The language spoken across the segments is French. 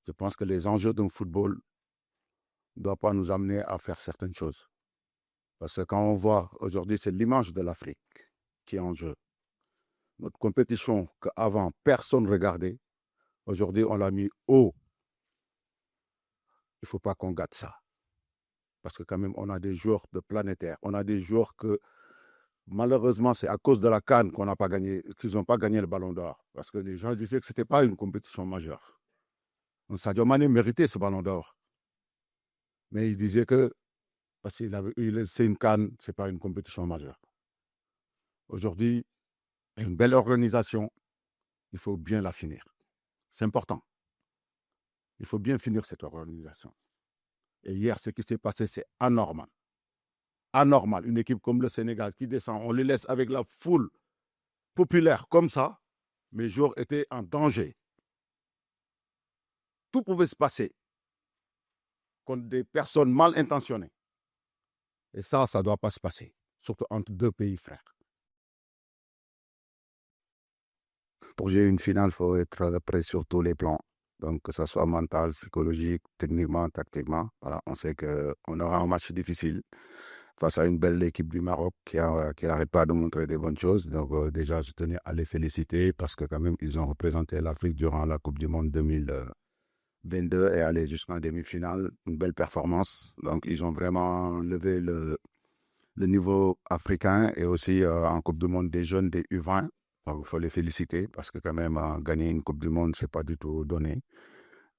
Je pense que les enjeux d'un football ne doivent pas nous amener à faire certaines choses. Parce que quand on voit aujourd'hui, c'est l'image de l'Afrique qui est en jeu. Notre compétition qu'avant personne ne regardait, aujourd'hui on l'a mis haut. Il ne faut pas qu'on gâte ça. Parce que quand même, on a des joueurs de planétaires. On a des joueurs que, malheureusement, c'est à cause de la CAN qu'on n'a pas gagné, qu'ils n'ont pas gagné le Ballon d'Or. Parce que les gens disaient que ce n'était pas une compétition majeure. Donc, Sadio Mané méritait ce Ballon d'Or. Mais il disait que, parce que c'est une CAN, ce n'est pas une compétition majeure. Aujourd'hui, il y a une belle organisation. Il faut bien la finir. C'est important. Il faut bien finir cette organisation. Et hier, ce qui s'est passé, c'est anormal. Anormal. Une équipe comme le Sénégal qui descend, on les laisse avec la foule populaire comme ça. Mes joueurs étaient en danger. Tout pouvait se passer contre des personnes mal intentionnées. Et ça ne doit pas se passer. Surtout entre deux pays frères. Pour jouer une finale, il faut être prêt sur tous les plans. Donc, que ce soit mental, psychologique, techniquement, tactiquement. Voilà, on sait qu'on aura un match difficile face à une belle équipe du Maroc qui n'arrête pas de montrer des bonnes choses. Donc, déjà, je tenais à les féliciter parce que quand même, ils ont représenté l'Afrique durant la Coupe du Monde 2022 et aller jusqu'en demi-finale. Une belle performance. Donc, ils ont vraiment levé le niveau africain et aussi en Coupe du Monde des jeunes, des U20. Donc, il faut les féliciter parce que quand même, gagner une Coupe du Monde, ce n'est pas du tout donné.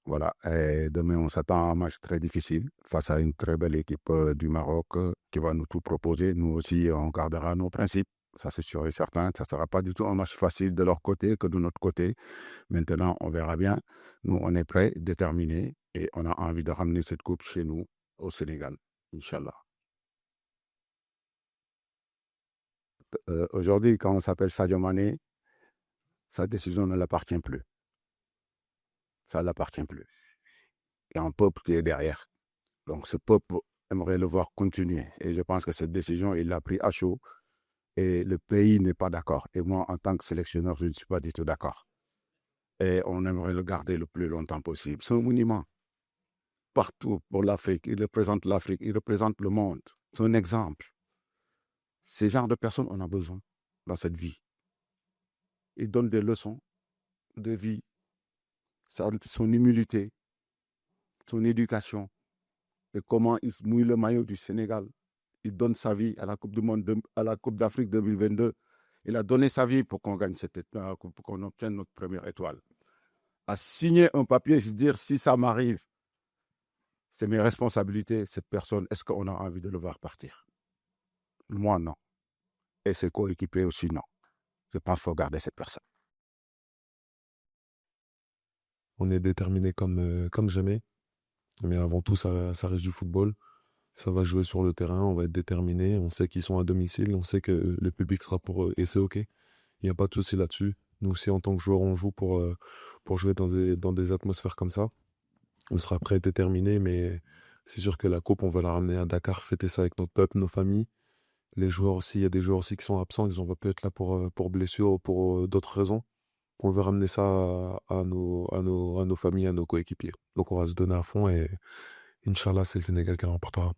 Voilà. Et demain, on s'attend à un match très difficile face à une très belle équipe du Maroc qui va nous tout proposer. Nous aussi, on gardera nos principes. Ça, c'est sûr et certain. Ça ne sera pas du tout un match facile de leur côté que de notre côté. Maintenant, on verra bien. Nous, on est prêts, déterminés et on a envie de ramener cette coupe chez nous, au Sénégal, Inch'Allah. Aujourd'hui, quand on s'appelle Sadio Mané, sa décision ne l'appartient plus. Ça ne l'appartient plus. Il y a un peuple qui est derrière. Donc, ce peuple aimerait le voir continuer. Et je pense que cette décision, il l'a pris à chaud. Et le pays n'est pas d'accord. Et moi, en tant que sélectionneur, je ne suis pas du tout d'accord. Et on aimerait le garder le plus longtemps possible. C'est un monument partout pour l'Afrique. Il représente l'Afrique, il représente le monde. C'est un exemple. Ces genres de personnes, on a besoin dans cette vie. Il donne des leçons de vie, son humilité, son éducation, et comment il mouille le maillot du Sénégal. Il donne sa vie à la Coupe du Monde, à la Coupe d'Afrique 2022. Il a donné sa vie pour qu'on gagne pour qu'on obtienne notre première étoile. À signer un papier, se dire si ça m'arrive, c'est mes responsabilités, cette personne, est-ce qu'on a envie de le voir partir? Moi, non. Et ses coéquipiers aussi, non. Je pense qu'il faut garder cette personne. On est déterminé comme jamais. Mais avant tout, ça reste du football. Ça va jouer sur le terrain, on va être déterminé. On sait qu'ils sont à domicile, on sait que le public sera pour eux et c'est OK. Il n'y a pas de souci là-dessus. Nous aussi, en tant que joueurs, on joue pour jouer dans des atmosphères comme ça. On sera prêt, déterminé, mais c'est sûr que la coupe, on va la ramener à Dakar, fêter ça avec notre peuple, nos familles. Les joueurs aussi, il y a des joueurs aussi qui sont absents, ils ont pas pu être là pour blessure ou pour d'autres raisons. On veut ramener ça à nos familles, à nos coéquipiers. Donc on va se donner à fond et Inch'Allah, c'est le Sénégal qui l'emportera.